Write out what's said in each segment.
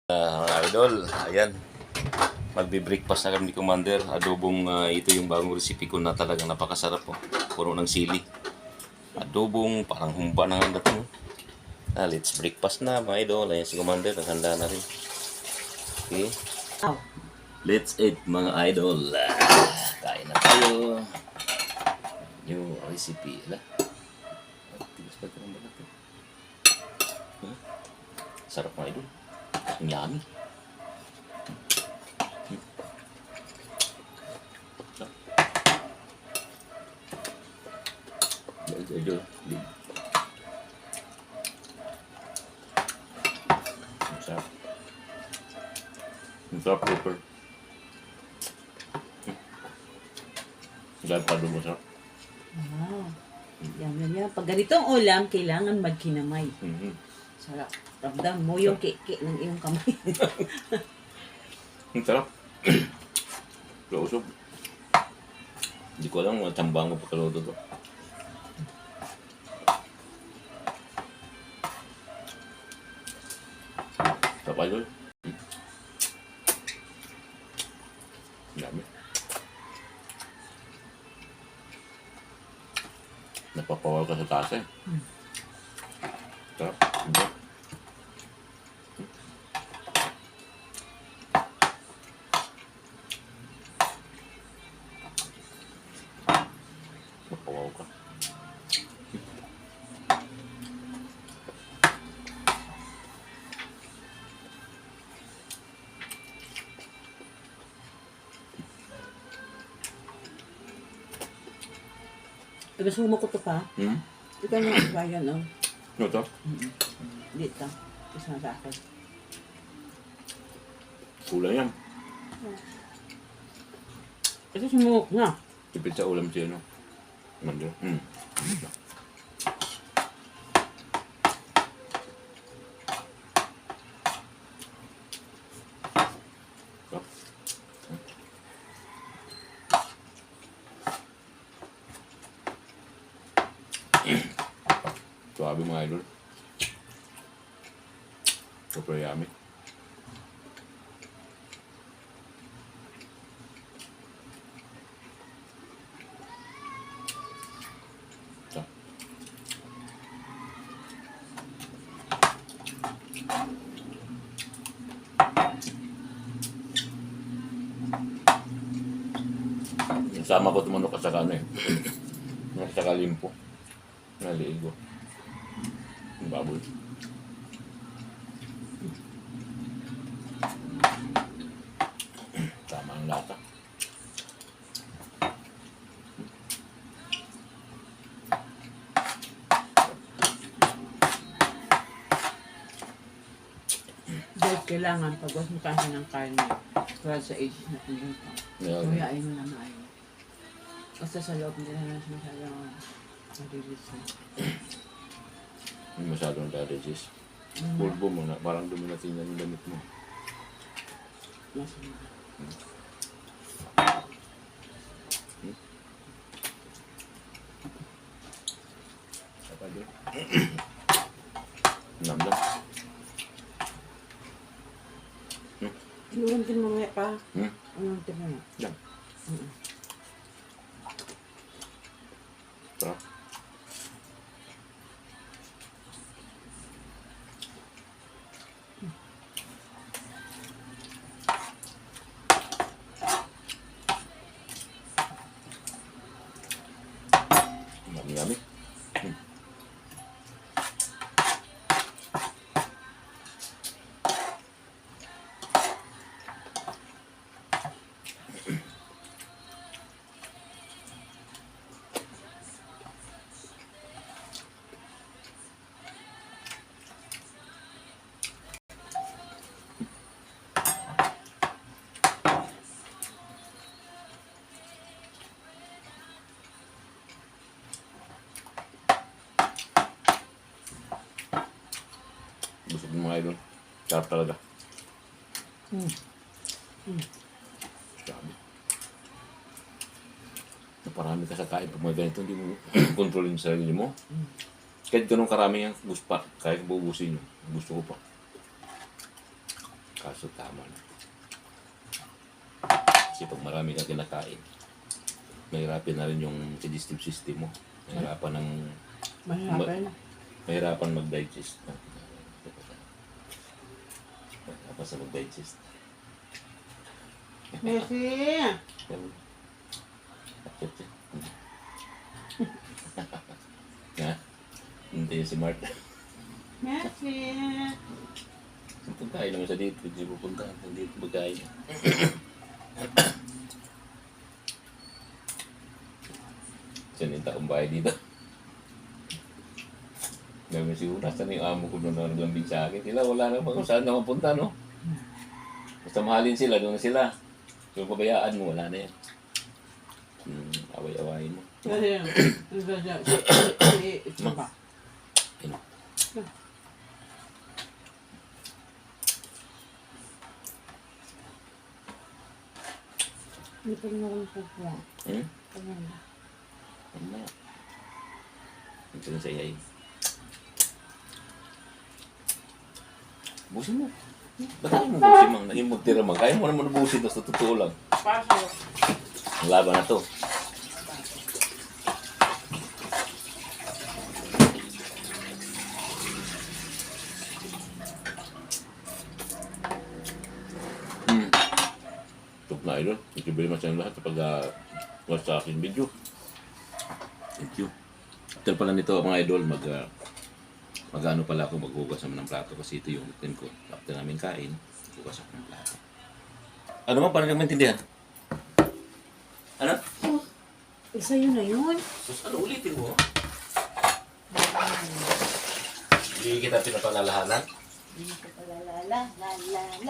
Idol, ayan. Magbe-breakfast na kami ni Commander. Adobong, ito yung bagong recipe ko na talagang napakasarap po. Puno ng sili. Adobong, parang humba na nga dating. Let's breakfast na mga idol. Ayan si Commander, naghanda na rin. Okay. Let's eat mga idol. Kain na tayo. New recipe. Tigas pa ito ng balat. Sarap mga idol. Ang yummy. Idol. Masarap. Masarap pepper. Masarap pa doon masarap. Wow. Yan. Pag ganitong ulam, kailangan magkinamay. Sarap. Ramdam mo yung kiki ng iyong kamay. Ang sarap. Lausog. Hindi ko alam, matambang mo pagkaluto to. Sarap idol. Dami. Napapawal ka sa tasa eh. Sarap. Hindi. Napawaw ka. Gusto mo ko to pa? Ikaw na bayan, oh. Ano to? Dito. Gusto na sa akin. Kulay yan. Ito sumuk na. Tipid sa ulam siya, no? Mando. Suabe mga idol. Super yummy. So. Sama ko tumanok at saka ano eh. At saka limpo. Naliigo. Ang baboy. Tama ang lata. Dahil kailangan pag mas mukha ng karne, kaya sa age na pinunta. Kaya ay mo na maayo. Basta sa loob nila na masyadong madilis na. Hindi masyadong digest. Pulbo mo na, parang duminating na yung damit mo. Masama. Saka din. Namdam. Inuuntin mo nga pa. Inuuntin mo nga. Yan. Sarap. Yummy. Busog ng mga idol. Sarap talaga. Sabi. Naparami ka sa kain. Pag mga ganito, hindi mo kontrolin sa sarili mo. Kahit ganun karami yan, gusto pa. Kahit bubusin nyo. Gusto ko pa. Kaso tama na. Kasi pag marami ka kinakain, mahirapin na rin yung digestive system mo. Mahirapan. Mahirapan mag-digest. Mahirapan sa mag-digest. Messi! Ha? Hindi si Mark. Messi! Puntahin naman sa dito. Hindi pupuntahan. Hindi magkain. Sinita kong bahay dito. Ngayon siguro, nasa na yung amo ko doon na naglambing sa akin. Sila wala na kung saan na mapunta, no? Basta mahalin sila, doon na sila. So, pabayaan mo, wala na yan. Away-awayin mo. Kasi, ito ba? Ano? Hindi pa rin ako nagpupuwa. Ano na? Ito na sa iyay. Busin mo. Ba't ayaw mo busin, Mang? Naging magtira, Mang. Kaya mo naman busin, tapos totoo lang. Paso. Ang laban na to. Tok na idol. Thank you very much ang lahat kapag watch sa aking video. Thank you. After pala nito mga idol, mag-ano pala ako, maghugas naman ng plato kasi ito yung routine ko. After namin kain, hugas ako ng plato. Ano man, paano nang maintindihan? Ano? Isa yun na yun. Sus, ano ulitin mo? Hindi kita pinapalalahanan? Hindi ko pala lala.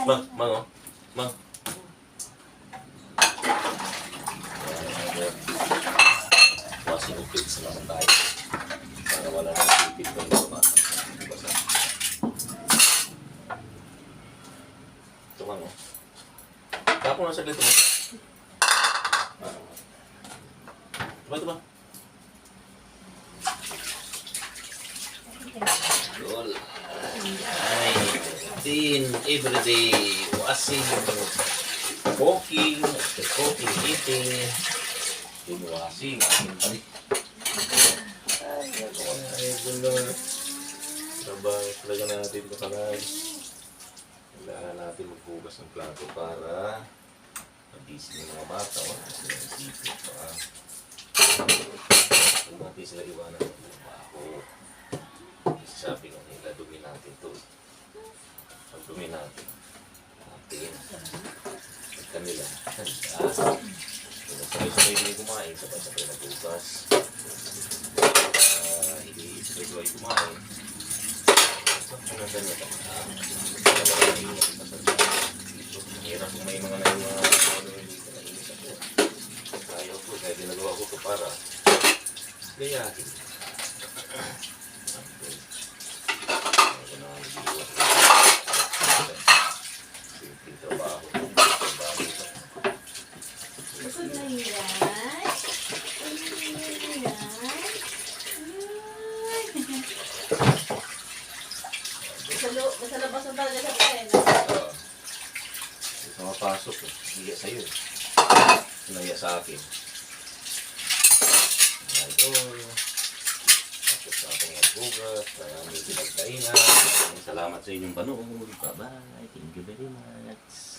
Mang, mang, oh. Mang. Washing of plates na naman tayo. Para wala na sipit ko yung basa. Ito mang, oh. Tapos na saglit mo. Ito ba? Yol. Ay, routine, everyday, washing, cooking, after cooking, eating, then washing, aking pali. Ay, ako na, ay, gulo na. Trabaho talaga natin ito kalay. Kailangan natin maghugas ng plato para magising ng mga bata. Sipit pa. Kung natin sila iwanan ng trabaho. Sabi nga nila, dumi natin ito. Pag dumi natin, pag kanila, sabay-sabay din kumain, sabay-sabay nagbukas. Hindi sabay-sabay kumain. Ang ganda nito. Hirap kung may mga nainis ako. Ayaw ko, kaya ginagawa ko ito para gayahin. Sa labas ng talaga sa pena. Sa mapasok, hiya sa'yo. Hinaya sa akin. Idol. Tapos na akong magbugas. May pinagkainan. Salamat sa inyong panood. Bye-bye. Thank you very much.